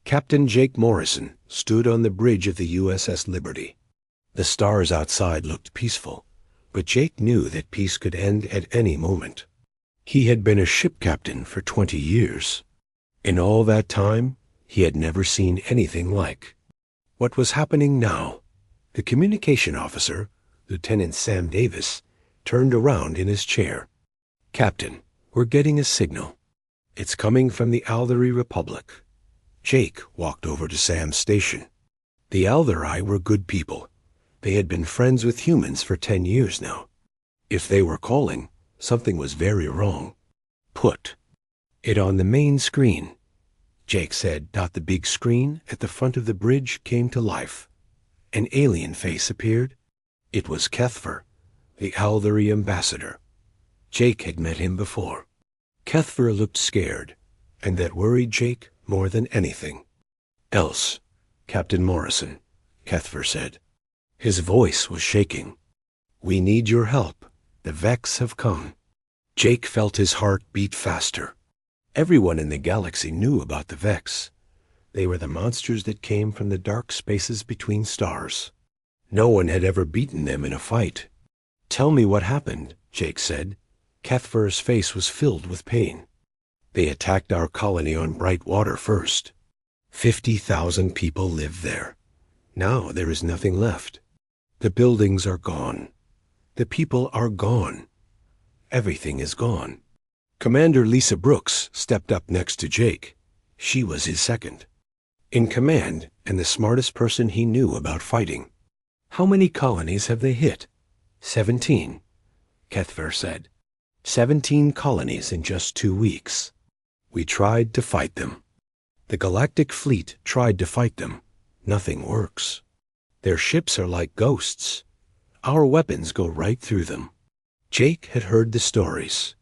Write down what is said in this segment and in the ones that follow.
Captain Jake Morrison stood on the bridge of the USS Liberty. The stars outside looked peaceful, but Jake knew that peace could end at any moment. He had been a ship captain for 20 years. In all that time, he had never seen anything like what was happening now. The communication officer, Lieutenant Sam Davis, turned around in his chair. "Captain, we're getting a signal. It's coming from the Aldery Republic." Jake walked over to Sam's station. The Aldery were good people. They had been friends with humans for 10 years now. If they were calling, something was very wrong. "Put it on the main screen," Jake said. The big screen at the front of the bridge came to life. An alien face appeared. It was Kethver, the Aldery ambassador. Jake had met him before. Kethver looked scared, and that worried Jake more than anything else. "Captain Morrison," Kethver said. His voice was shaking. "We need your help. The Vex have come." Jake felt his heart beat faster. Everyone in the galaxy knew about the Vex. They were the monsters that came from the dark spaces between stars. No one had ever beaten them in a fight. "Tell me what happened," Jake said. Kethver's face was filled with pain. "They attacked our colony on Brightwater first. 50,000 people live there. Now there is nothing left. The buildings are gone. The people are gone. Everything is gone." Commander Lisa Brooks stepped up next to Jake. She was his second in command and the smartest person he knew about fighting. "How many colonies have they hit?" 17, Kethver said. 17 colonies in just 2 weeks. We tried to fight them. The Galactic Fleet tried to fight them. Nothing works. Their ships are like ghosts. Our weapons go right through them. Jake had heard the stories.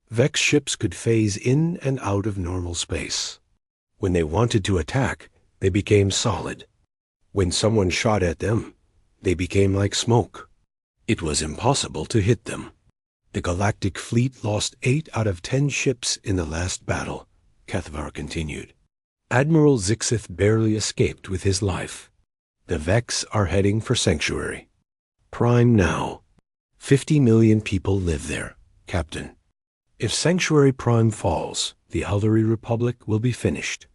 Vex ships could phase in and out of normal space. When they wanted to attack, they became solid. When someone shot at them, they became like smoke. It was impossible to hit them. The Galactic Fleet lost 8 out of 10 ships in the last battle, Kethvar continued. Admiral Zixith barely escaped with his life. The Vex are heading for Sanctuary Prime now. 50 million people live there, Captain. If Sanctuary Prime falls, the Aldery Republic will be finished.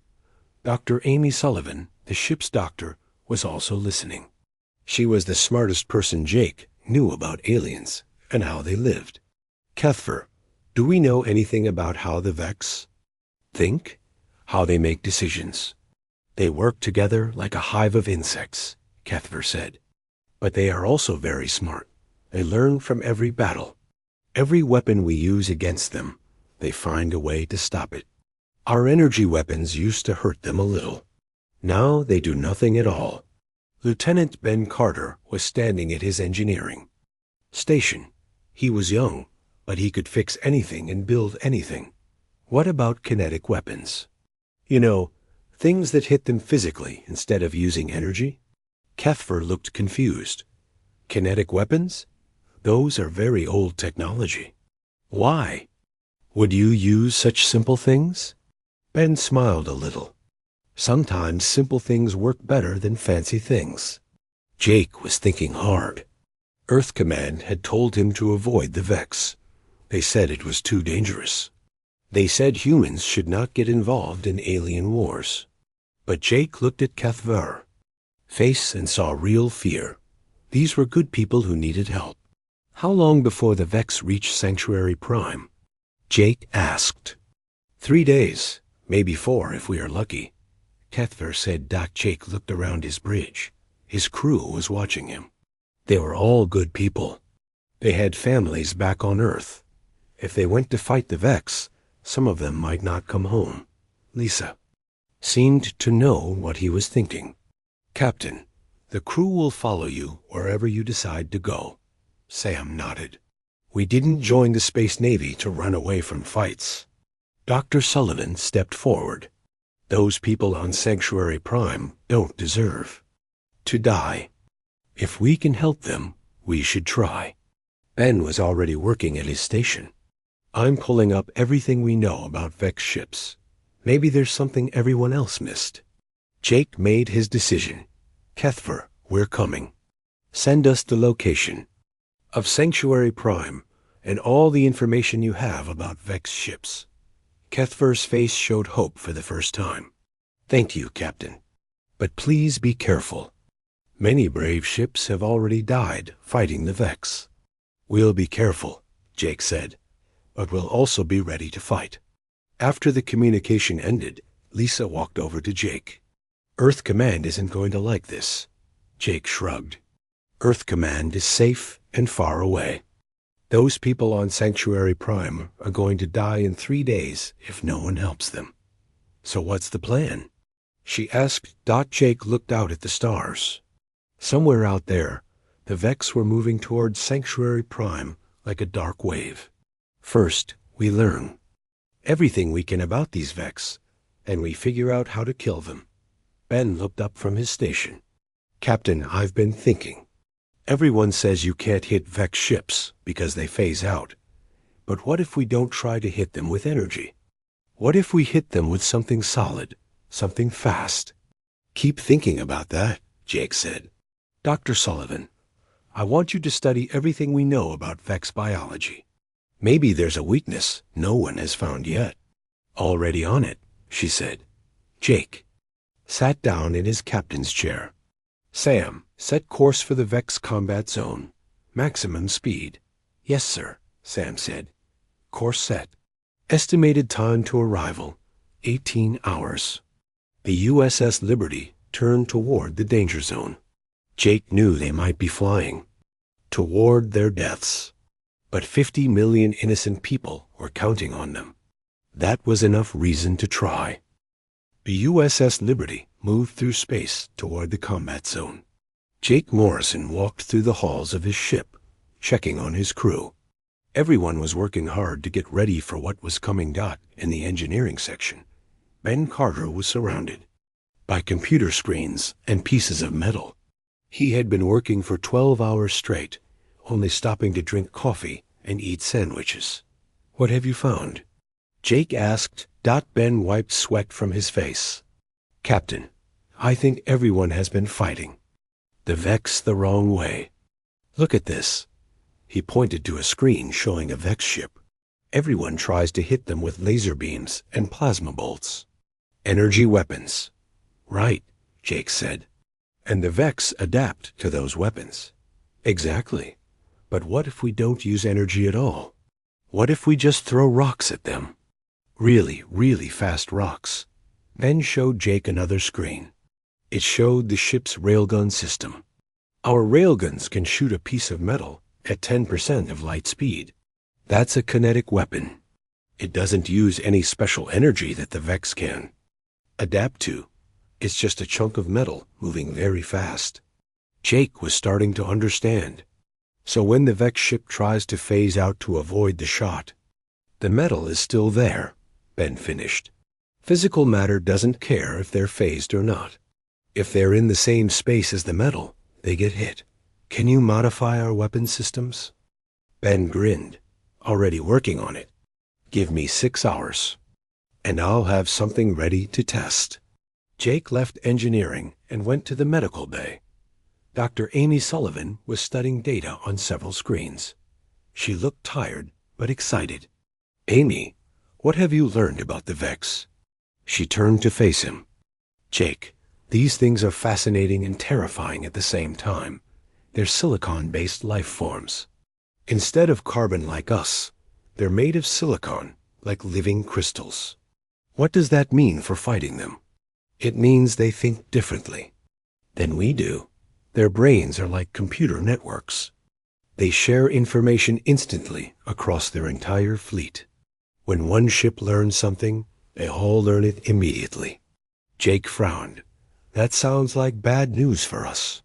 Dr. Amy Sullivan, the ship's doctor, was also listening. She was the smartest person Jake knew about aliens and how they lived. "Kethver, do we know anything about how the Vex think? How they make decisions?" "They work together like a hive of insects," Kethver said. "But they are also very smart. They learn from every battle. Every weapon we use against them, they find a way to stop it. Our energy weapons used to hurt them a little. Now they do nothing at all." Lieutenant Ben Carter was standing at his engineering station. He was young, but he could fix anything and build anything. "What about kinetic weapons? You know, things that hit them physically instead of using energy?" Kethver looked confused. "Kinetic weapons? Those are very old technology. Why? Would you use such simple things?" Ben smiled a little. "Sometimes simple things work better than fancy things." Jake was thinking hard. Earth Command had told him to avoid the Vex. They said it was too dangerous. They said humans should not get involved in alien wars. But Jake looked at Kethver face and saw real fear. These were good people who needed help. "How long before the Vex reach Sanctuary Prime?" Jake asked. 3 days, maybe 4 if we are lucky, Kethver said. Jake looked around his bridge. His crew was watching him. They were all good people. They had families back on Earth. If they went to fight the Vex, some of them might not come home. Lisa seemed to know what he was thinking. "Captain, the crew will follow you wherever you decide to go." Sam nodded. "We didn't join the Space Navy to run away from fights." Dr. Sullivan stepped forward. "Those people on Sanctuary Prime don't deserve to die. If we can help them, we should try." Ben was already working at his station. "I'm pulling up everything we know about Vex ships. Maybe there's something everyone else missed." Jake made his decision. Kethver, we're coming. Send us the location of Sanctuary Prime and all the information you have about Vex ships. Kethver's face showed hope for the first time. Thank you, Captain. But please be careful. Many brave ships have already died fighting the Vex. We'll be careful, Jake said, but we'll also be ready to fight. After the communication ended, Lisa walked over to Jake. Earth Command isn't going to like this. Jake shrugged. Earth Command is safe and far away. Those people on Sanctuary Prime are going to die in 3 days if no one helps them. So what's the plan? She asked. Jake looked out at the stars. Somewhere out there, the Vex were moving towards Sanctuary Prime like a dark wave. First, we learn everything we can about these Vex, and we figure out how to kill them. Ben looked up from his station. Captain, I've been thinking. Everyone says you can't hit Vex ships because they phase out. But what if we don't try to hit them with energy? What if we hit them with something solid, something fast? Keep thinking about that, Jake said. Dr. Sullivan, I want you to study everything we know about Vex biology. Maybe there's a weakness no one has found yet. Already on it, she said. Jake sat down in his captain's chair. Sam, set course for the Vex combat zone. Maximum speed. Yes, sir, Sam said. Course set. Estimated time to arrival, 18 hours. The USS Liberty turned toward the danger zone. Jake knew they might be flying toward their deaths. But 50 million innocent people were counting on them. That was enough reason to try. The USS Liberty moved through space toward the combat zone. Jake Morrison walked through the halls of his ship, checking on his crew. Everyone was working hard to get ready for what was coming. In the engineering section, Ben Carter was surrounded by computer screens and pieces of metal. He had been working for 12 hours straight, only stopping to drink coffee and eat sandwiches. What have you found? Jake asked. Ben wiped sweat from his face. Captain, I think everyone has been fighting the Vex the wrong way. Look at this. He pointed to a screen showing a Vex ship. Everyone tries to hit them with laser beams and plasma bolts. Energy weapons. Right, Jake said. And the Vex adapt to those weapons. Exactly. But what if we don't use energy at all? What if we just throw rocks at them? Really, really fast rocks. Ben showed Jake another screen. It showed the ship's railgun system. Our railguns can shoot a piece of metal at 10% of light speed. That's a kinetic weapon. It doesn't use any special energy that the Vex can adapt to. It's just a chunk of metal moving very fast. Jake was starting to understand. So when the Vex ship tries to phase out to avoid the shot, the metal is still there, Ben finished. Physical matter doesn't care if they're phased or not. If they're in the same space as the metal, they get hit. Can you modify our weapon systems? Ben grinned. Already working on it. Give me 6 hours, and I'll have something ready to test. Jake left engineering and went to the medical bay. Dr. Amy Sullivan was studying data on several screens. She looked tired, but excited. Amy, what have you learned about the Vex? She turned to face him. Jake, these things are fascinating and terrifying at the same time. They're silicon-based life forms. Instead of carbon like us, they're made of silicon, like living crystals. What does that mean for fighting them? It means they think differently than we do. Their brains are like computer networks. They share information instantly across their entire fleet. When one ship learns something, they all learn it immediately. Jake frowned. That sounds like bad news for us.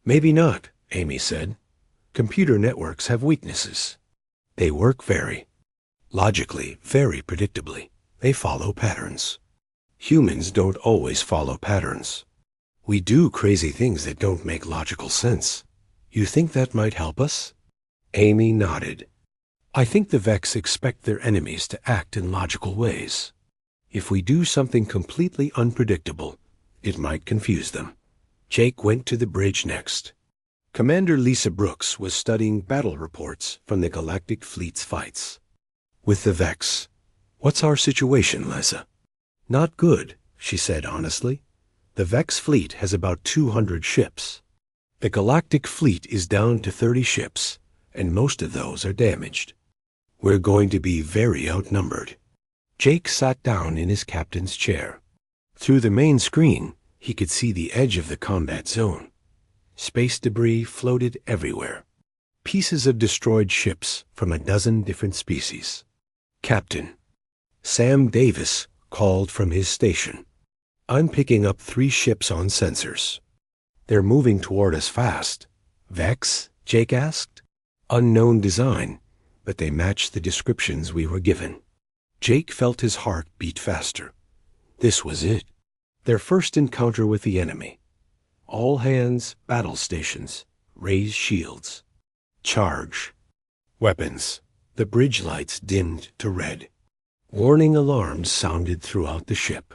Maybe not, Amy said. Computer networks have weaknesses. They work very logically, very predictably. They follow patterns. Humans don't always follow patterns. We do crazy things that don't make logical sense. You think that might help us? Amy nodded. I think the Vex expect their enemies to act in logical ways. If we do something completely unpredictable, It might confuse them. Jake went to the bridge next. Commander Lisa Brooks was studying battle reports from the Galactic Fleet's fights. With the Vex. What's our situation, Lisa? Not good, she said honestly. The Vex fleet has about 200 ships. The Galactic Fleet is down to 30 ships, and most of those are damaged. We're going to be very outnumbered. Jake sat down in his captain's chair. Through the main screen, he could see the edge of the combat zone. Space debris floated everywhere. Pieces of destroyed ships from a dozen different species. Captain. Sam Davis called from his station. I'm picking up 3 ships on sensors. They're moving toward us fast. Vex? Jake asked. Unknown design, but they matched the descriptions we were given. Jake felt his heart beat faster. This was it. Their first encounter with the enemy. All hands, battle stations, raise shields. Charge. Weapons. The bridge lights dimmed to red. Warning alarms sounded throughout the ship.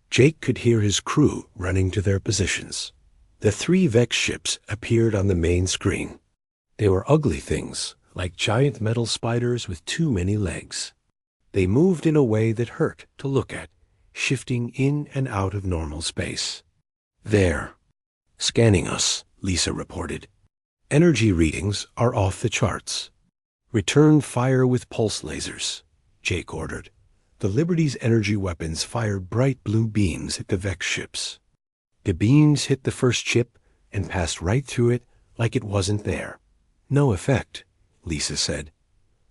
Jake could hear his crew running to their positions. The 3 Vex ships appeared on the main screen. They were ugly things, like giant metal spiders with too many legs. They moved in a way that hurt to look at, shifting in and out of normal space. There. Scanning us, Lisa reported. Energy readings are off the charts. Return fire with pulse lasers, Jake ordered. The Liberty's energy weapons fired bright blue beams at the Vex ships. The beams hit the first ship and passed right through it like it wasn't there. No effect, Lisa said.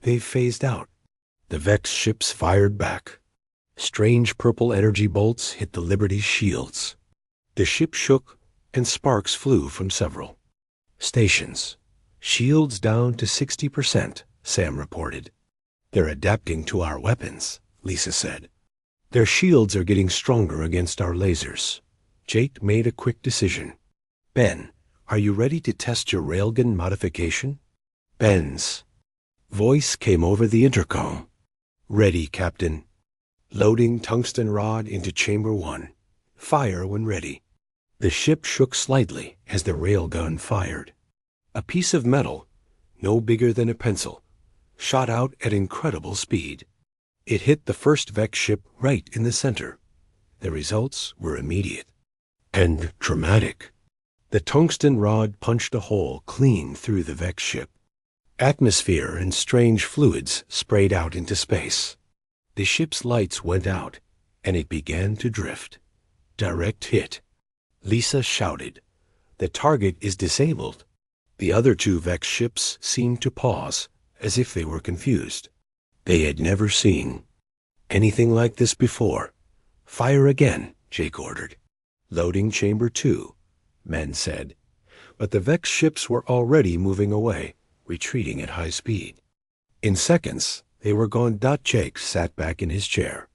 They've phased out. The Vex ships fired back. Strange purple energy bolts hit the Liberty's shields. The ship shook and sparks flew from several stations. Shields down to 60%, Sam reported. They're adapting to our weapons, Lisa said. Their shields are getting stronger against our lasers. Jake made a quick decision. Ben, are you ready to test your railgun modification? Ben's voice came over the intercom. Ready, Captain. Loading tungsten rod into chamber 1. Fire when ready. The ship shook slightly as the railgun fired. A piece of metal, no bigger than a pencil, shot out at incredible speed. It hit the first Vex ship right in the center. The results were immediate and dramatic. The tungsten rod punched a hole clean through the Vex ship. Atmosphere and strange fluids sprayed out into space. The ship's lights went out, and it began to drift. Direct hit. Lisa shouted. The target is disabled. The other 2 Vex ships seemed to pause, as if they were confused. They had never seen anything like this before. Fire again, Jake ordered. Loading chamber 2, men said. But the Vex ships were already moving away, retreating at high speed. In seconds, they were gone. Jake sat back in his chair.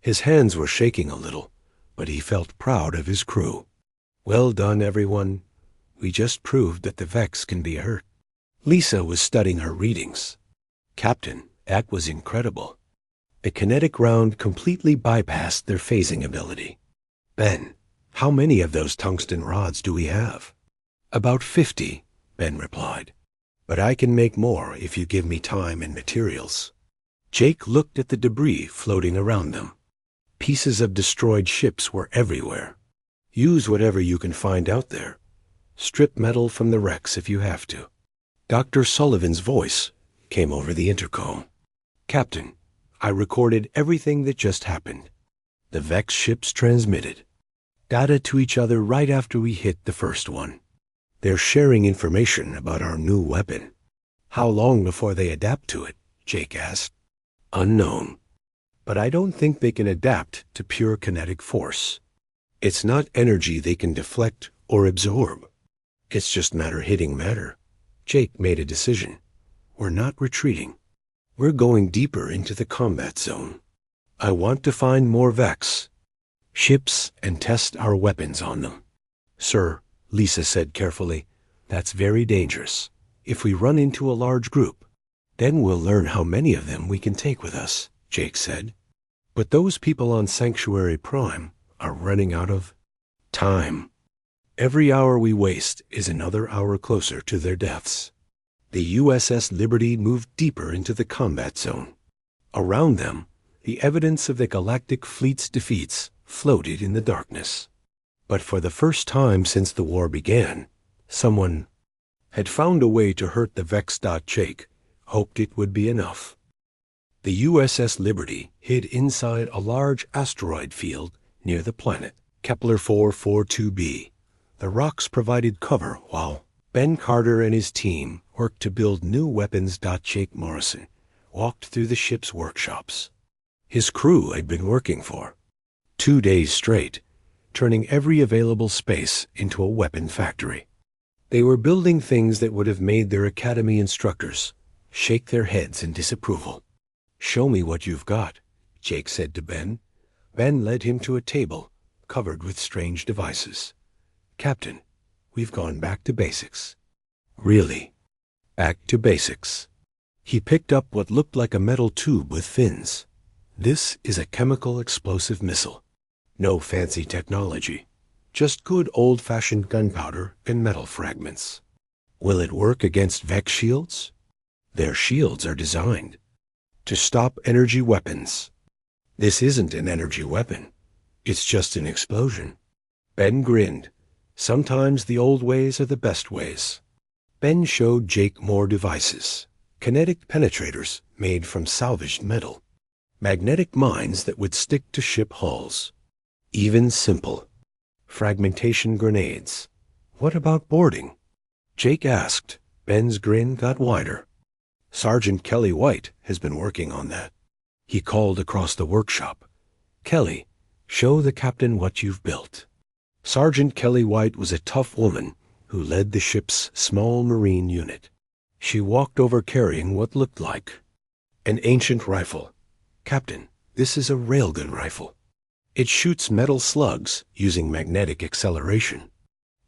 His hands were shaking a little, but he felt proud of his crew. Well done, everyone. We just proved that the Vex can be hurt. Lisa was studying her readings. Captain, that was incredible. The kinetic round completely bypassed their phasing ability. Ben, how many of those tungsten rods do we have? About 50, Ben replied. But I can make more if you give me time and materials. Jake looked at the debris floating around them. Pieces of destroyed ships were everywhere. Use whatever you can find out there. Strip metal from the wrecks if you have to. Dr. Sullivan's voice came over the intercom. Captain, I recorded everything that just happened. The Vex ships transmitted data to each other right after we hit the first one. They're sharing information about our new weapon. How long before they adapt to it? Jake asked. Unknown. But I don't think they can adapt to pure kinetic force. It's not energy they can deflect or absorb. It's just matter hitting matter. Jake made a decision. We're not retreating. We're going deeper into the combat zone. I want to find more Vex ships and test our weapons on them. Sir, Lisa said carefully, that's very dangerous. If we run into a large group, then we'll learn how many of them we can take with us, Jake said. But those people on Sanctuary Prime are running out of Time. Every hour we waste is another hour closer to their deaths. The USS Liberty moved deeper into the combat zone. Around them, the evidence of the Galactic Fleet's defeats floated in the darkness. But for the first time since the war began, someone had found a way to hurt the Vex. Jake hoped it would be enough. The USS Liberty hid inside a large asteroid field near the planet Kepler 442b. The rocks provided cover while Ben Carter and his team worked to build new weapons. Jake Morrison walked through the ship's workshops. His crew had been working for 2 days straight, turning every available space into a weapon factory. They were building things that would have made their academy instructors shake their heads in disapproval. "Show me what you've got," Jake said to Ben. Ben led him to a table covered with strange devices. "Captain, we've gone back to basics." "Really? Back to basics?" He picked up what looked like a metal tube with fins. "This is a chemical explosive missile. No fancy technology. Just good old-fashioned gunpowder and metal fragments. Will it work against Vex shields?" "Their shields are designed to stop energy weapons." "This isn't an energy weapon. It's just an explosion." Ben grinned. Sometimes the old ways are the best ways. Ben showed Jake more devices. Kinetic penetrators made from salvaged metal. Magnetic mines that would stick to ship hulls. Even simple. Fragmentation grenades. "What about boarding?" Jake asked. Ben's grin got wider. "Sergeant Kelly White has been working on that." He called across the workshop. "Kelly, show the captain what you've built." Sergeant Kelly White was a tough woman who led the ship's small marine unit. She walked over carrying what looked like an ancient rifle. "Captain, this is a railgun rifle. It shoots metal slugs using magnetic acceleration.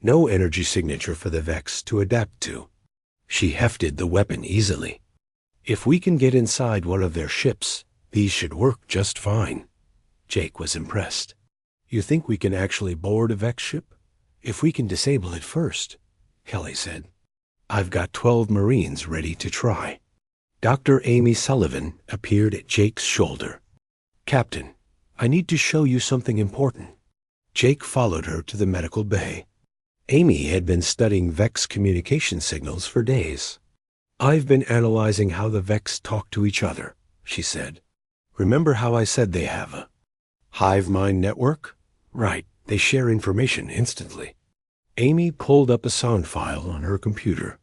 No energy signature for the Vex to adapt to." She hefted the weapon easily. "If we can get inside one of their ships, these should work just fine." Jake was impressed. "You think we can actually board a Vex ship?" "If we can disable it first," Kelly said. "I've got 12 Marines ready to try." Dr. Amy Sullivan appeared at Jake's shoulder. "Captain, I need to show you something important." Jake followed her to the medical bay. Amy had been studying Vex communication signals for days. "I've been analyzing how the Vex talk to each other," she said. "Remember how I said they have a hive mind network? Right, they share information instantly." Amy pulled up a sound file on her computer.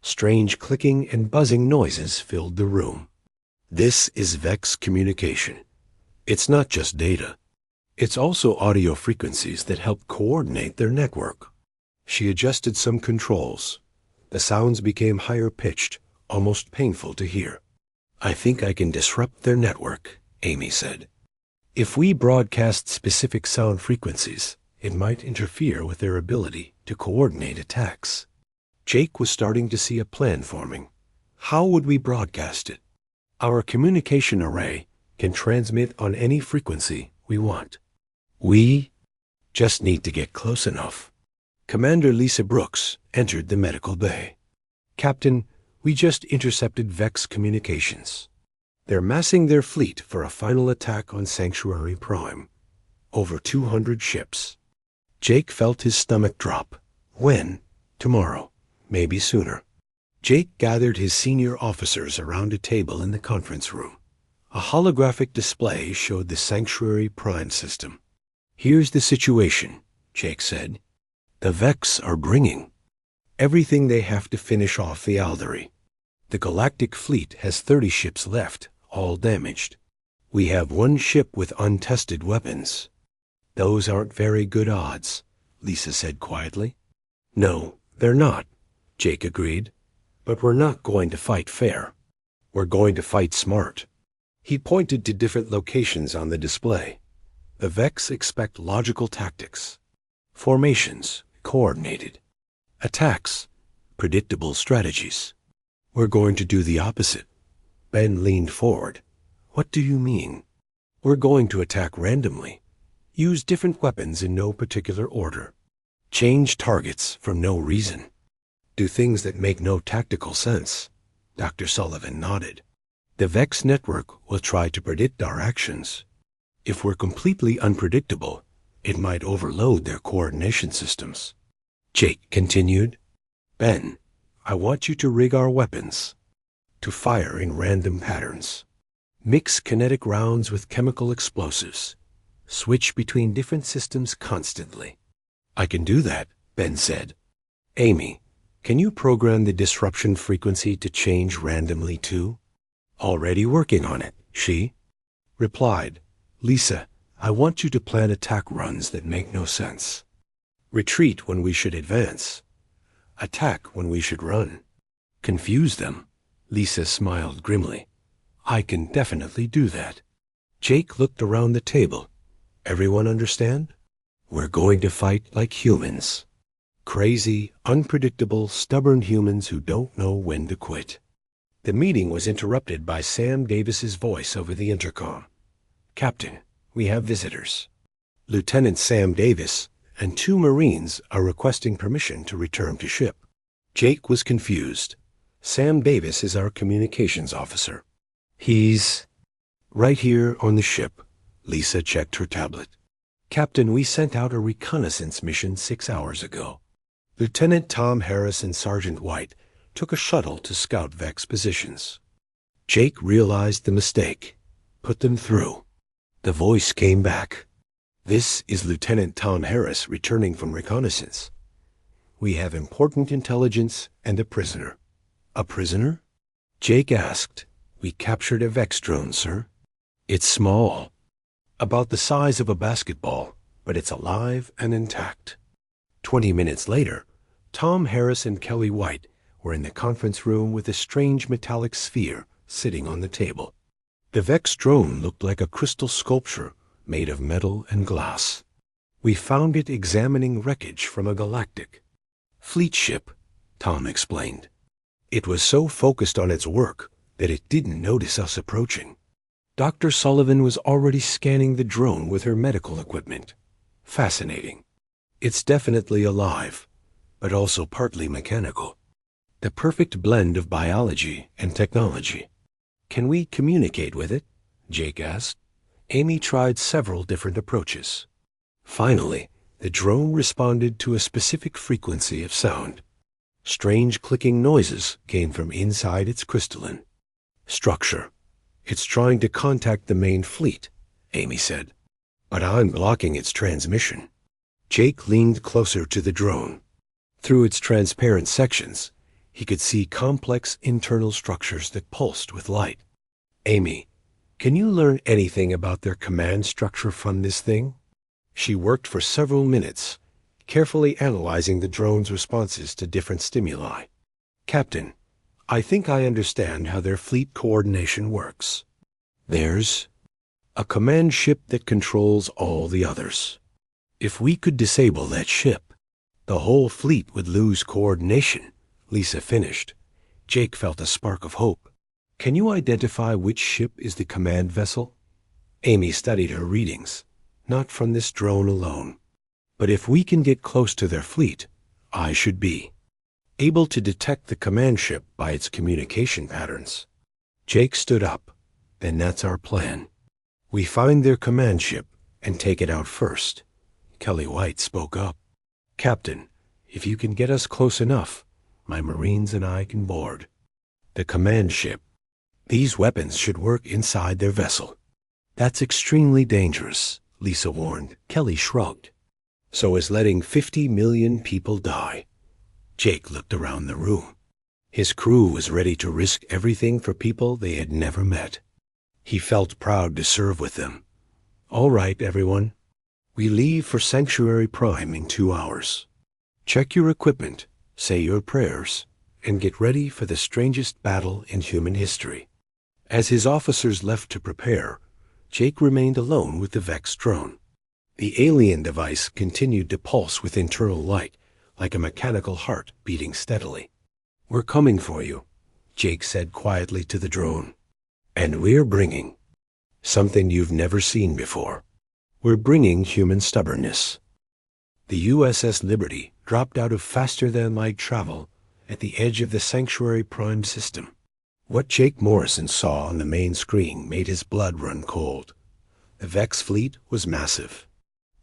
Strange clicking and buzzing noises filled the room. "This is Vex communication. It's not just data. It's also audio frequencies that help coordinate their network." She adjusted some controls. The sounds became higher-pitched, almost painful to hear. "I think I can disrupt their network," Amy said. "If we broadcast specific sound frequencies, it might interfere with their ability to coordinate attacks." Jake was starting to see a plan forming. "How would we broadcast it?" "Our communication array can transmit on any frequency we want. We just need to get close enough." Commander Lisa Brooks entered the medical bay. "Captain, we just intercepted Vex communications. They're massing their fleet for a final attack on Sanctuary Prime. Over 200 ships." Jake felt his stomach drop. When? Tomorrow. Maybe sooner. Jake gathered his senior officers around a table in the conference room. A holographic display showed the Sanctuary Prime system. "Here's the situation," Jake said. "The Vex are bringing everything they have to finish off the Alderi. The Galactic Fleet has 30 ships left, all damaged. We have 1 ship with untested weapons." "Those aren't very good odds," Lisa said quietly. "No, they're not," Jake agreed. "But we're not going to fight fair. We're going to fight smart." He pointed to different locations on the display. "The Vex expect logical tactics. Formations, coordinated. Attacks, predictable strategies. We're going to do the opposite." Ben leaned forward. "What do you mean?" "We're going to attack randomly. Use different weapons in no particular order. Change targets for no reason. Do things that make no tactical sense. Dr. Sullivan nodded. The Vex network will try to predict our actions. If we're completely unpredictable, it might overload their coordination systems. Jake continued. Ben, I want you to rig our weapons to fire in random patterns. Mix kinetic rounds with chemical explosives. Switch between different systems constantly. I can do that, Ben said. Amy, can you program the disruption frequency to change randomly too? Already working on it, she replied. Lisa, I want you to plan attack runs that make no sense. Retreat when we should advance. Attack when we should run. Confuse them. Lisa smiled grimly. I can definitely do that. Jake looked around the table. Everyone understand? We're going to fight like humans. Crazy, unpredictable, stubborn humans who don't know when to quit. The meeting was interrupted by Sam Davis's voice over the intercom. Captain, we have visitors. Lieutenant Sam Davis and 2 Marines are requesting permission to return to ship. Jake was confused. Sam Davis is our communications officer. He's right here on the ship. Lisa checked her tablet. Captain, we sent out a reconnaissance mission 6 hours ago. Lieutenant Tom Harris and Sergeant White took a shuttle to scout Vex positions. Jake realized the mistake. Put them through. The voice came back. This is Lieutenant Tom Harris returning from reconnaissance. We have important intelligence and a prisoner. A prisoner? Jake asked. We captured a Vex drone, sir. It's small. About the size of a basketball, but it's alive and intact. 20 minutes later, Tom Harris and Kelly White were in the conference room with a strange metallic sphere sitting on the table. The Vex drone looked like a crystal sculpture made of metal and glass. We found it examining wreckage from a galactic fleet ship, Tom explained. It was so focused on its work that it didn't notice us approaching. Dr. Sullivan was already scanning the drone with her medical equipment. Fascinating. It's definitely alive, but also partly mechanical. The perfect blend of biology and technology. Can we communicate with it? Jake asked. Amy tried several different approaches. Finally, the drone responded to a specific frequency of sound. Strange clicking noises came from inside its crystalline structure. It's trying to contact the main fleet, Amy said. But I'm blocking its transmission. Jake leaned closer to the drone. Through its transparent sections, he could see complex internal structures that pulsed with light. Amy, can you learn anything about their command structure from this thing? She worked for several minutes, carefully analyzing the drone's responses to different stimuli. Captain, I think I understand how their fleet coordination works. There's a command ship that controls all the others. If we could disable that ship, the whole fleet would lose coordination, Lisa finished. Jake felt a spark of hope. Can you identify which ship is the command vessel? Amy studied her readings, not from this drone alone. But if we can get close to their fleet, I should be able to detect the command ship by its communication patterns. Jake stood up. Then that's our plan. We find their command ship and take it out first. Kelly White spoke up. Captain, if you can get us close enough, my Marines and I can board the command ship. These weapons should work inside their vessel. That's extremely dangerous, Lisa warned. Kelly shrugged. So is letting 50 million people die. Jake looked around the room. His crew was ready to risk everything for people they had never met. He felt proud to serve with them. All right, everyone. We leave for Sanctuary Prime in 2 hours. Check your equipment, say your prayers, and get ready for the strangest battle in human history. As his officers left to prepare, Jake remained alone with the Vex drone. The alien device continued to pulse with internal light, like a mechanical heart beating steadily. We're coming for you, Jake said quietly to the drone. And we're bringing something you've never seen before. We're bringing human stubbornness. The USS Liberty dropped out of faster-than-light travel at the edge of the Sanctuary Prime system. What Jake Morrison saw on the main screen made his blood run cold. The Vex fleet was massive.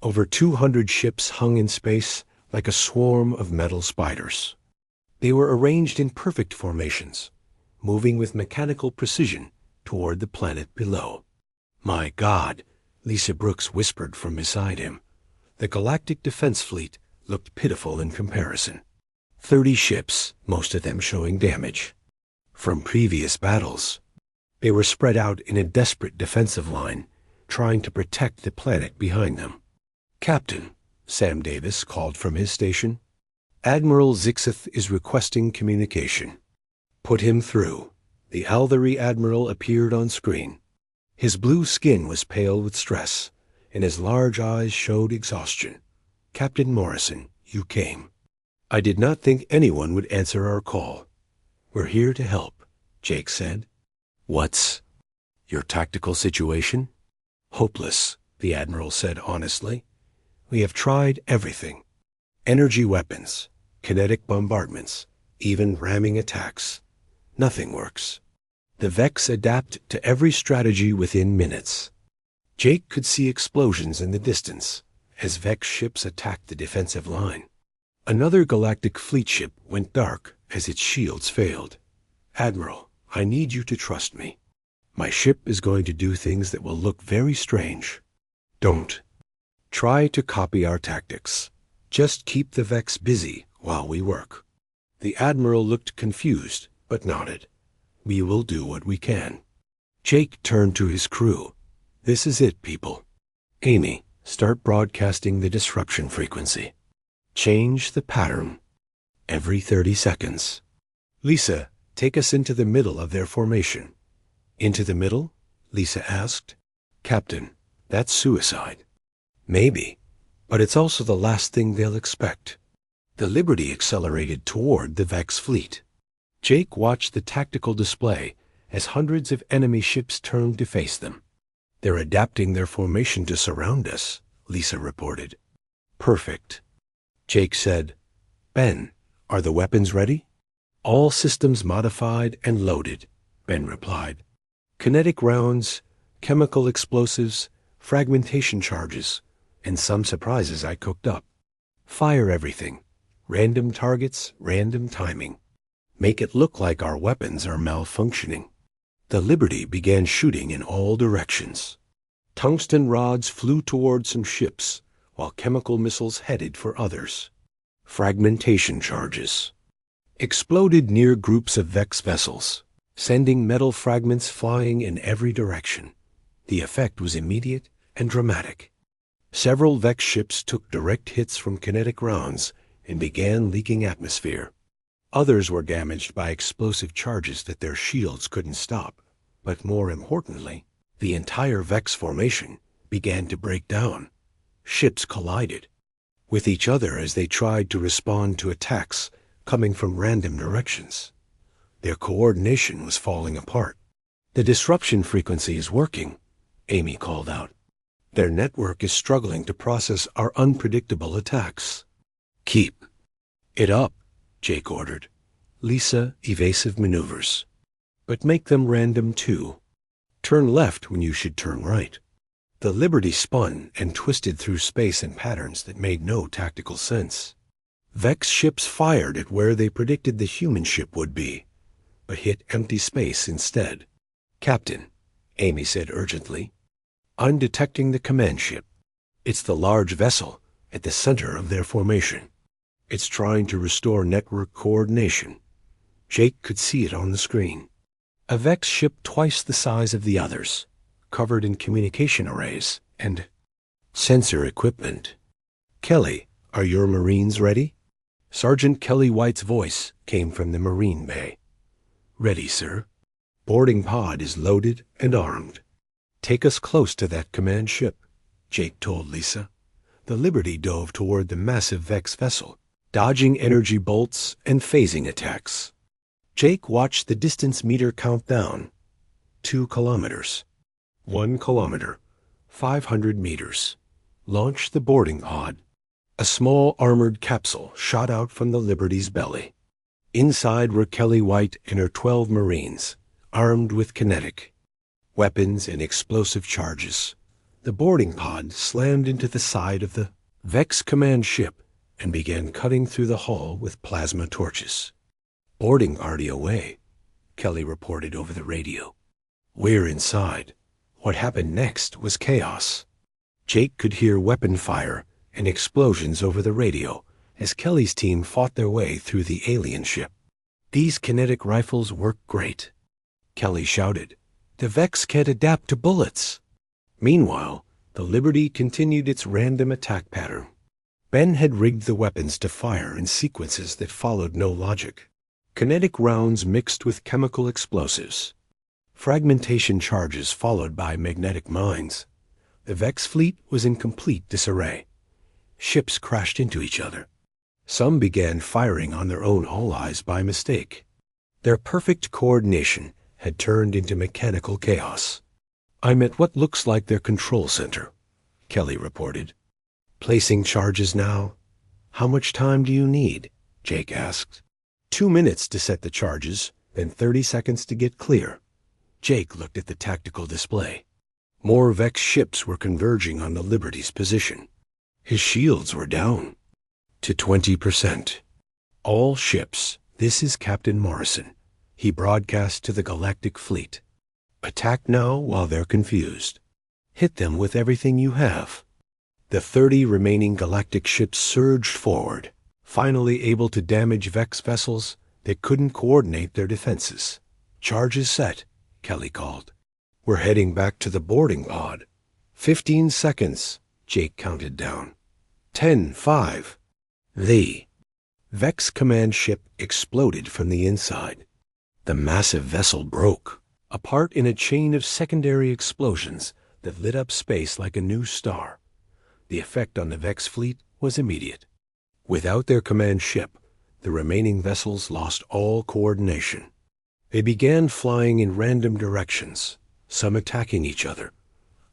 Over 200 ships hung in space like a swarm of metal spiders. They were arranged in perfect formations, moving with mechanical precision toward the planet below. "My God," Lisa Brooks whispered from beside him. The Galactic Defense Fleet looked pitiful in comparison. 30 ships, most of them showing damage from previous battles. They were spread out in a desperate defensive line, trying to protect the planet behind them. "Captain," Sam Davis called from his station, "Admiral Zixith is requesting communication." "Put him through." The Althery Admiral appeared on screen. His blue skin was pale with stress, and his large eyes showed exhaustion. "Captain Morrison, you came." "I did not think anyone would answer our call." "We're here to help," Jake said. "What's your tactical situation?" "Hopeless," the Admiral said honestly. "We have tried everything. Energy weapons, kinetic bombardments, even ramming attacks. Nothing works. The Vex adapt to every strategy within minutes." Jake could see explosions in the distance as Vex ships attacked the defensive line. Another Galactic Fleet ship went dark as its shields failed. "Admiral, I need you to trust me. My ship is going to do things that will look very strange. Don't try to copy our tactics. Just keep the Vex busy while we work." The Admiral looked confused, but nodded. "We will do what we can." Jake turned to his crew. "This is it, people. Amy, start broadcasting the disruption frequency. Change the pattern every 30 seconds. Lisa, take us into the middle of their formation." "Into the middle?" Lisa asked. "Captain, that's suicide." "Maybe, but it's also the last thing they'll expect." The Liberty accelerated toward the Vex fleet. Jake watched the tactical display as hundreds of enemy ships turned to face them. "They're adapting their formation to surround us," Lisa reported. "Perfect." Jake said, "Ben, are the weapons ready?" "All systems modified and loaded," Ben replied. "Kinetic rounds, chemical explosives, fragmentation charges, and some surprises I cooked up. Fire everything. Random targets, random timing. Make it look like our weapons are malfunctioning." The Liberty began shooting in all directions. Tungsten rods flew toward some ships, while chemical missiles headed for others. Fragmentation charges exploded near groups of Vex vessels, sending metal fragments flying in every direction. The effect was immediate and dramatic. Several Vex ships took direct hits from kinetic rounds and began leaking atmosphere. Others were damaged by explosive charges that their shields couldn't stop. But more importantly, the entire Vex formation began to break down. Ships collided with each other as they tried to respond to attacks coming from random directions. Their coordination was falling apart. "The disruption frequency is working," Amy called out. "Their network is struggling to process our unpredictable attacks." "Keep it up," Jake ordered. "Lisa, evasive maneuvers. But make them random too. Turn left when you should turn right." The Liberty spun and twisted through space in patterns that made no tactical sense. Vex ships fired at where they predicted the human ship would be, but hit empty space instead. "Captain," Amy said urgently, "I'm detecting the command ship. It's the large vessel at the center of their formation. It's trying to restore network coordination." Jake could see it on the screen. A Vex ship twice the size of the others, covered in communication arrays and sensor equipment. "Kelly, are your Marines ready?" Sergeant Kelly White's voice came from the Marine Bay. "Ready, sir. Boarding pod is loaded and armed." "Take us close to that command ship," Jake told Lisa. The Liberty dove toward the massive Vex vessel, dodging energy bolts and phasing attacks. Jake watched the distance meter count down. 2 kilometers. 1 kilometer. 500 meters. Launch the boarding pod. A small armored capsule shot out from the Liberty's belly. Inside were Kelly White and her 12 Marines, armed with kinetic weapons and explosive charges. The boarding pod slammed into the side of the Vex command ship and began cutting through the hull with plasma torches. "Boarding already away," Kelly reported over the radio. "We're inside." What happened next was chaos. Jake could hear weapon fire and explosions over the radio as Kelly's team fought their way through the alien ship. "These kinetic rifles work great," Kelly shouted. "The Vex can't adapt to bullets." Meanwhile, the Liberty continued its random attack pattern. Ben had rigged the weapons to fire in sequences that followed no logic. Kinetic rounds mixed with chemical explosives. Fragmentation charges followed by magnetic mines. The Vex fleet was in complete disarray. Ships crashed into each other. Some began firing on their own hull eyes by mistake. Their perfect coordination had turned into mechanical chaos. "I'm at what looks like their control center," Kelly reported. "Placing charges now." "How much time do you need?" Jake asked. 2 minutes to set the charges, then 30 seconds to get clear." Jake looked at the tactical display. More Vex ships were converging on the Liberty's position. His shields were down to 20%. "All ships, this is Captain Morrison," he broadcast to the Galactic fleet. "Attack now while they're confused. Hit them with everything you have." The 30 remaining Galactic ships surged forward, finally able to damage Vex vessels that couldn't coordinate their defenses. "Charges set," Kelly called. "We're heading back to the boarding pod." 15 seconds, Jake counted down. 10, 5. The Vex command ship exploded from the inside. The massive vessel broke apart in a chain of secondary explosions that lit up space like a new star. The effect on the Vex fleet was immediate. Without their command ship, the remaining vessels lost all coordination. They began flying in random directions, some attacking each other,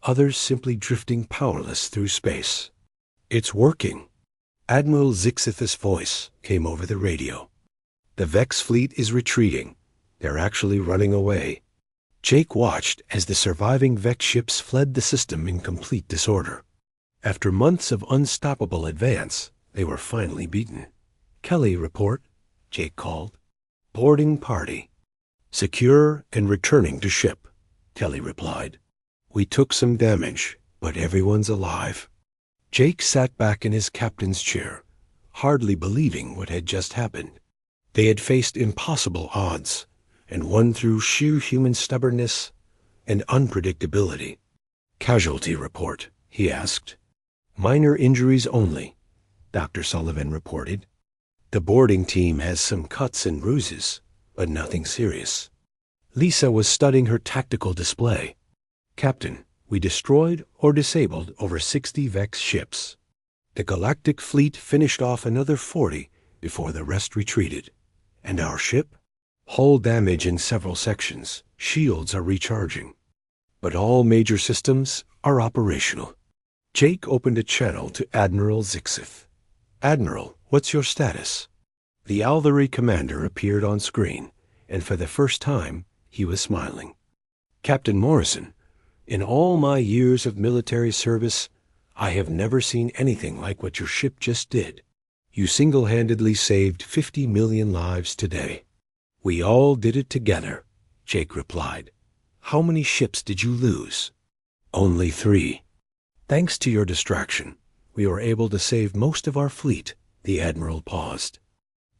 others simply drifting powerless through space. "It's working." Admiral Zixith's voice came over the radio. "The Vex fleet is retreating. They're actually running away." Jake watched as the surviving Vex ships fled the system in complete disorder. After months of unstoppable advance, they were finally beaten. "Kelly, report," Jake called. "Boarding party." "Secure and returning to ship," Kelly replied. "We took some damage, but everyone's alive." Jake sat back in his captain's chair, hardly believing what had just happened. They had faced impossible odds and won through sheer human stubbornness and unpredictability. "Casualty report," he asked. "Minor injuries only," Dr. Sullivan reported. "The boarding team has some cuts and bruises, but nothing serious." Lisa was studying her tactical display. "Captain, we destroyed or disabled over 60 Vex ships. The Galactic fleet finished off another 40 before the rest retreated. And our ship? Hull damage in several sections. Shields are recharging. But all major systems are operational." Jake opened a channel to Admiral Zixith. "Admiral, what's your status?" The Alvery commander appeared on screen, and for the first time, he was smiling. "Captain Morrison, in all my years of military service, I have never seen anything like what your ship just did. You single-handedly saved 50 million lives today." "We all did it together," Jake replied. "How many ships did you lose?" "Only 3. Thanks to your distraction, we were able to save most of our fleet." The Admiral paused.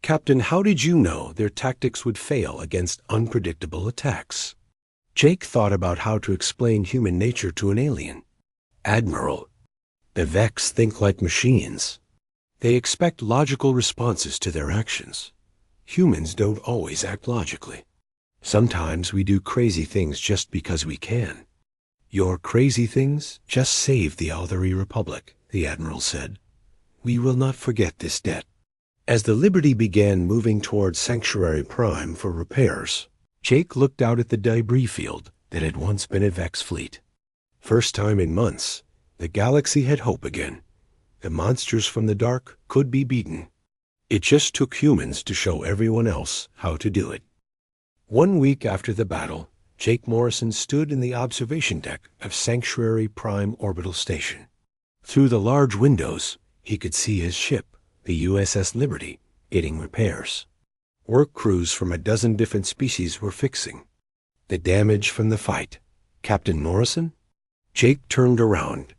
"Captain, how did you know their tactics would fail against unpredictable attacks?" Jake thought about how to explain human nature to an alien. "Admiral, the Vex think like machines. They expect logical responses to their actions. Humans don't always act logically. Sometimes we do crazy things just because we can." "Your crazy things just saved the Alvery Republic," the Admiral said. "We will not forget this debt." As the Liberty began moving toward Sanctuary Prime for repairs, Jake looked out at the debris field that had once been a Vex fleet. First time in months, The galaxy had hope again. The monsters from the dark could be beaten. It just took humans to show everyone else how to do it. 1 week after the battle, Jake Morrison stood in the observation deck of Sanctuary Prime Orbital Station. Through the large windows, he could see his ship, the USS Liberty, getting repairs. Work crews from a dozen different species were fixing the damage from the fight. Captain Morrison? Jake turned around.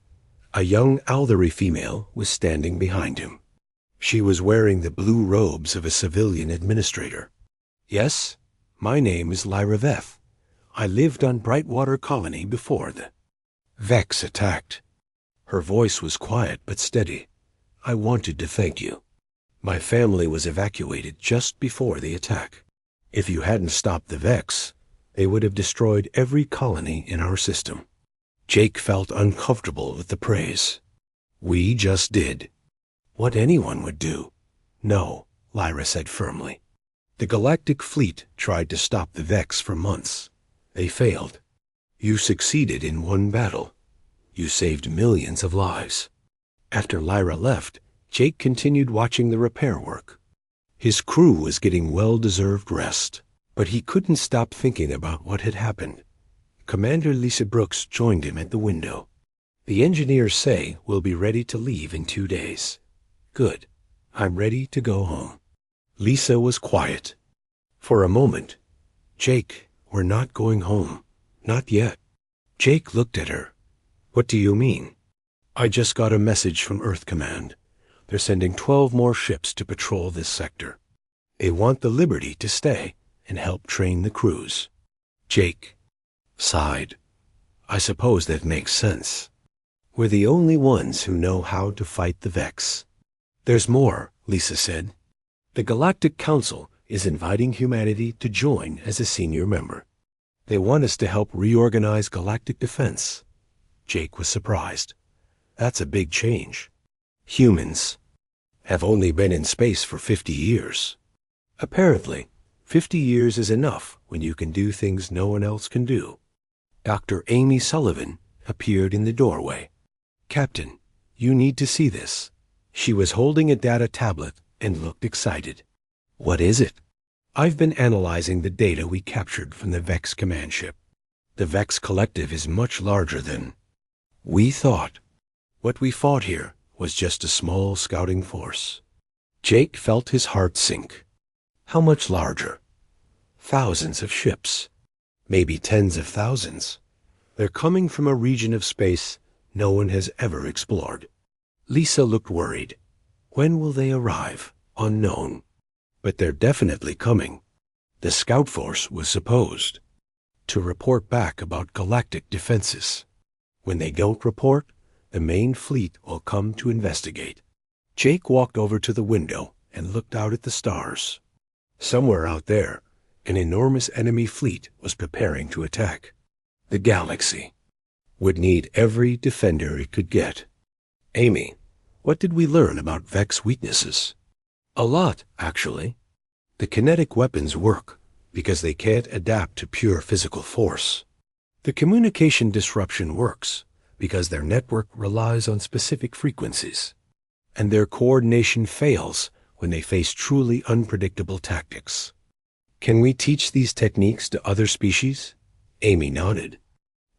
A young Aldari female was standing behind him. She was wearing the blue robes of a civilian administrator. Yes, my name is Lyra Veth. I lived on Brightwater Colony before the Vex attacked. Her voice was quiet but steady. I wanted to thank you. My family was evacuated just before the attack. If you hadn't stopped the Vex, they would have destroyed every colony in our system. Jake felt uncomfortable with the praise. We just did what anyone would do. No, Lyra said firmly. The Galactic Fleet tried to stop the Vex for months. They failed. You succeeded in one battle. You saved millions of lives. After Lyra left, Jake continued watching the repair work. His crew was getting well-deserved rest, but he couldn't stop thinking about what had happened. Commander Lisa Brooks joined him at the window. The engineers say we'll be ready to leave in 2 days. Good. I'm ready to go home. Lisa was quiet. For a moment, Jake, we're not going home. Not yet. Jake looked at her. What do you mean? I just got a message from Earth Command. They're sending 12 more ships to patrol this sector. They want the Liberty to stay and help train the crews. Jake sighed. I suppose that makes sense. We're the only ones who know how to fight the Vex. There's more, Lisa said. The Galactic Council is inviting humanity to join as a senior member. They want us to help reorganize galactic defense. Jake was surprised. That's a big change. Humans have only been in space for 50 years. Apparently, 50 years is enough when you can do things no one else can do. Dr. Amy Sullivan appeared in the doorway. Captain, you need to see this. She was holding a data tablet and looked excited. What is it? I've been analyzing the data we captured from the Vex command ship. The Vex Collective is much larger than we thought. What we fought here was just a small scouting force. Jake felt his heart sink. How much larger? Thousands of ships. Maybe tens of thousands. They're coming from a region of space no one has ever explored. Lisa looked worried. When will they arrive? Unknown. But they're definitely coming. The scout force was supposed to report back about galactic defenses. When they don't report, the main fleet will come to investigate. Jake walked over to the window and looked out at the stars. Somewhere out there, an enormous enemy fleet was preparing to attack. The galaxy would need every defender it could get. Amy, what did we learn about Vex weaknesses? A lot, actually. The kinetic weapons work because they can't adapt to pure physical force. The communication disruption works because their network relies on specific frequencies. And their coordination fails when they face truly unpredictable tactics. Can we teach these techniques to other species? Amy nodded.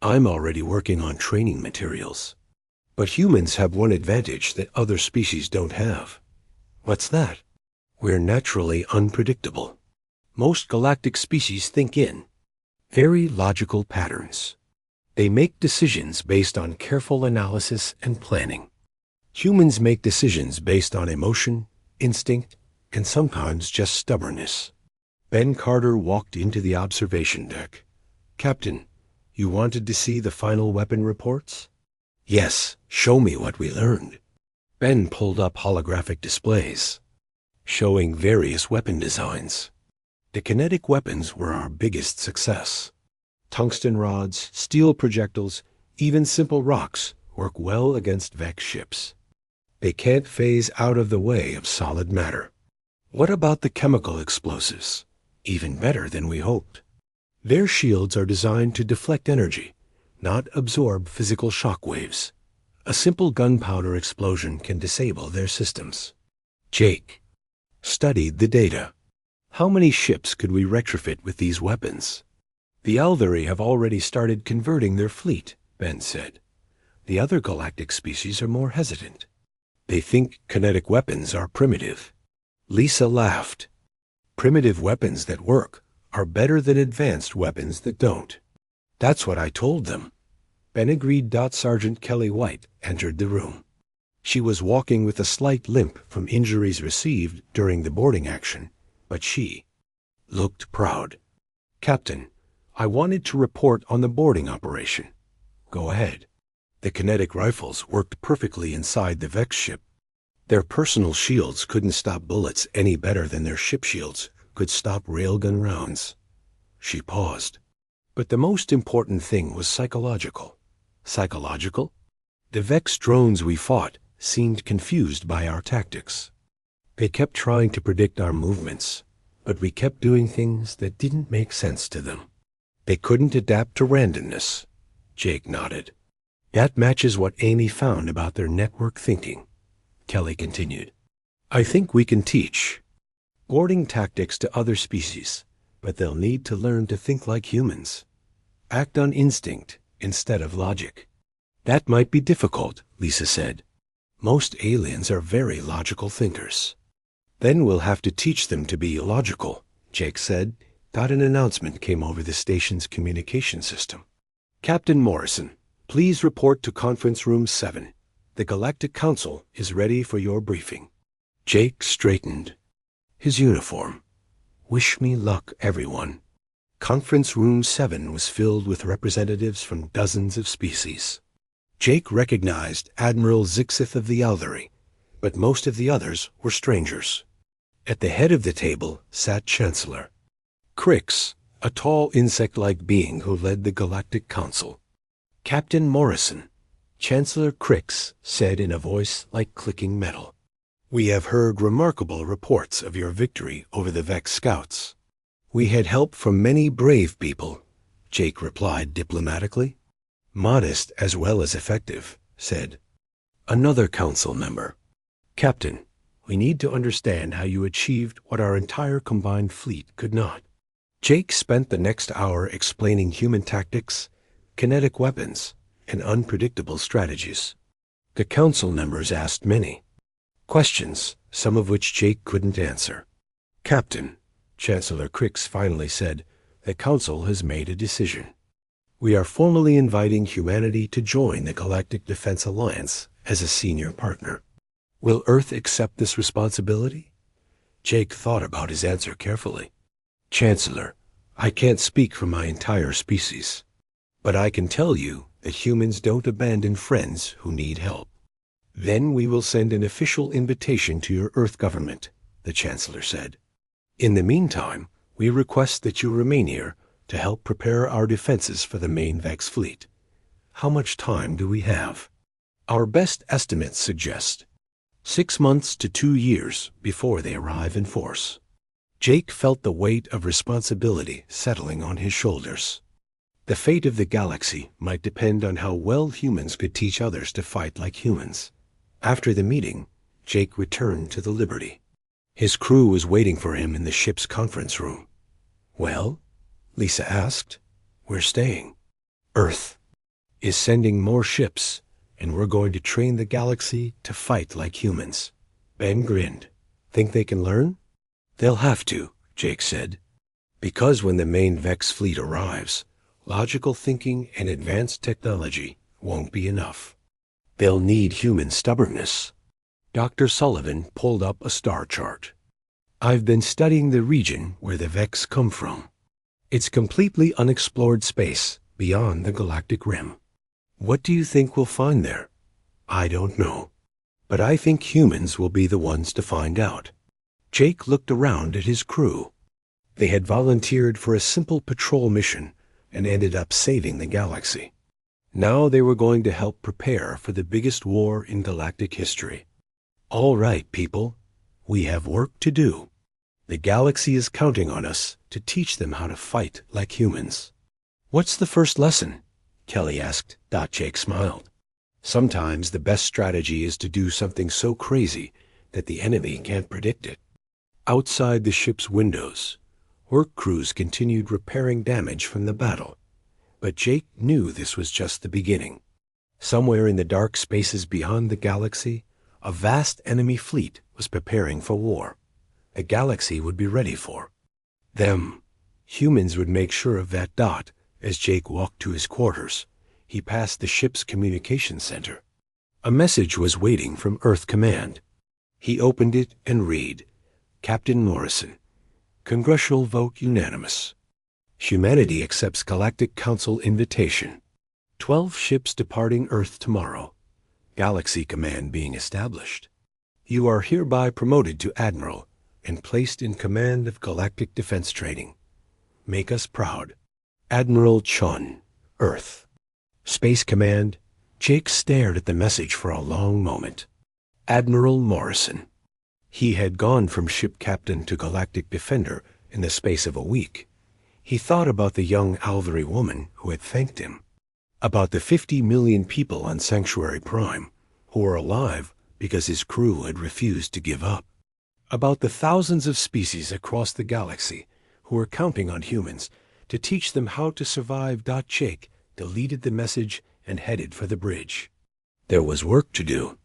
I'm already working on training materials. But humans have one advantage that other species don't have. What's that? We're naturally unpredictable. Most galactic species think in very logical patterns. They make decisions based on careful analysis and planning. Humans make decisions based on emotion, instinct, and sometimes just stubbornness. Ben Carter walked into the observation deck. Captain, you wanted to see the final weapon reports? Yes, show me what we learned. Ben pulled up holographic displays, showing various weapon designs. The kinetic weapons were our biggest success. Tungsten rods, steel projectiles, even simple rocks work well against Vex ships. They can't phase out of the way of solid matter. What about the chemical explosives? Even better than we hoped. Their shields are designed to deflect energy, not absorb physical shock waves. A simple gunpowder explosion can disable their systems. Jake studied the data. How many ships could we retrofit with these weapons? The Alvari have already started converting their fleet, Ben said. The other galactic species are more hesitant. They think kinetic weapons are primitive. Lisa laughed. Primitive weapons that work are better than advanced weapons that don't. That's what I told them. Ben agreed. Sergeant Kelly White entered the room. She was walking with a slight limp from injuries received during the boarding action, but she looked proud. Captain, I wanted to report on the boarding operation. Go ahead. The kinetic rifles worked perfectly inside the Vex ship. Their personal shields couldn't stop bullets any better than their ship shields could stop railgun rounds. She paused. But the most important thing was psychological. Psychological? The Vex drones we fought seemed confused by our tactics. They kept trying to predict our movements, but we kept doing things that didn't make sense to them. They couldn't adapt to randomness. Jake nodded. That matches what Amy found about their network thinking. Kelly continued. I think we can teach boarding tactics to other species, but they'll need to learn to think like humans. Act on instinct instead of logic. That might be difficult, Lisa said. Most aliens are very logical thinkers. Then we'll have to teach them to be illogical, Jake said. An announcement came over the station's communication system. Captain Morrison, please report to Conference Room 7. The Galactic Council is ready for your briefing. Jake straightened his uniform. Wish me luck, everyone. Conference Room 7 was filled with representatives from dozens of species. Jake recognized Admiral Zixith of the Alvari, but most of the others were strangers. At the head of the table sat Chancellor Crix, a tall insect-like being who led the Galactic Council. Captain Morrison, Chancellor Crix said in a voice like clicking metal. We have heard remarkable reports of your victory over the Vex scouts. We had help from many brave people, Jake replied diplomatically. Modest as well as effective, said another council member. Captain, we need to understand how you achieved what our entire combined fleet could not. Jake spent the next hour explaining human tactics, kinetic weapons, and unpredictable strategies. The council members asked many questions, some of which Jake couldn't answer. Captain, Chancellor Crix finally said, the council has made a decision. We are formally inviting humanity to join the Galactic Defense Alliance as a senior partner. Will Earth accept this responsibility? Jake thought about his answer carefully. Chancellor, I can't speak for my entire species, but I can tell you that humans don't abandon friends who need help. Then we will send an official invitation to your Earth government, the Chancellor said. In the meantime, we request that you remain here to help prepare our defenses for the main Vex fleet. How much time do we have? Our best estimates suggest 6 months to 2 years before they arrive in force. Jake felt the weight of responsibility settling on his shoulders. The fate of the galaxy might depend on how well humans could teach others to fight like humans. After the meeting, Jake returned to the Liberty. His crew was waiting for him in the ship's conference room. Well, Lisa asked, we're staying. Earth is sending more ships, and we're going to train the galaxy to fight like humans. Ben grinned. Think they can learn? They'll have to, Jake said. Because when the main Vex fleet arrives, logical thinking and advanced technology won't be enough. They'll need human stubbornness. Dr. Sullivan pulled up a star chart. I've been studying the region where the Vex come from. It's completely unexplored space beyond the galactic rim. What do you think we'll find there? I don't know. But I think humans will be the ones to find out. Jake looked around at his crew. They had volunteered for a simple patrol mission and ended up saving the galaxy. Now they were going to help prepare for the biggest war in galactic history. All right, people, we have work to do. The galaxy is counting on us to teach them how to fight like humans. What's the first lesson? Kelly asked. Jake smiled. Sometimes the best strategy is to do something so crazy that the enemy can't predict it. Outside the ship's windows, work crews continued repairing damage from the battle. But Jake knew this was just the beginning. Somewhere in the dark spaces beyond the galaxy, a vast enemy fleet was preparing for war. A galaxy would be ready for them. Humans would make sure of that. As Jake walked to his quarters, he passed the ship's communication center. A message was waiting from Earth Command. He opened it and read, Captain Morrison, Congressional vote unanimous. Humanity accepts Galactic Council invitation. 12 ships departing Earth tomorrow. Galaxy Command being established. You are hereby promoted to Admiral and placed in command of Galactic Defense Training. Make us proud. Admiral Chun, Earth. Space Command. Jake stared at the message for a long moment. Admiral Morrison. He had gone from ship captain to Galactic Defender in the space of a week. He thought about the young Alvari woman who had thanked him, about the 50 million people on Sanctuary Prime who were alive because his crew had refused to give up, about the thousands of species across the galaxy who were counting on humans to teach them how to survive. Jake deleted the message and headed for the bridge. There was work to do.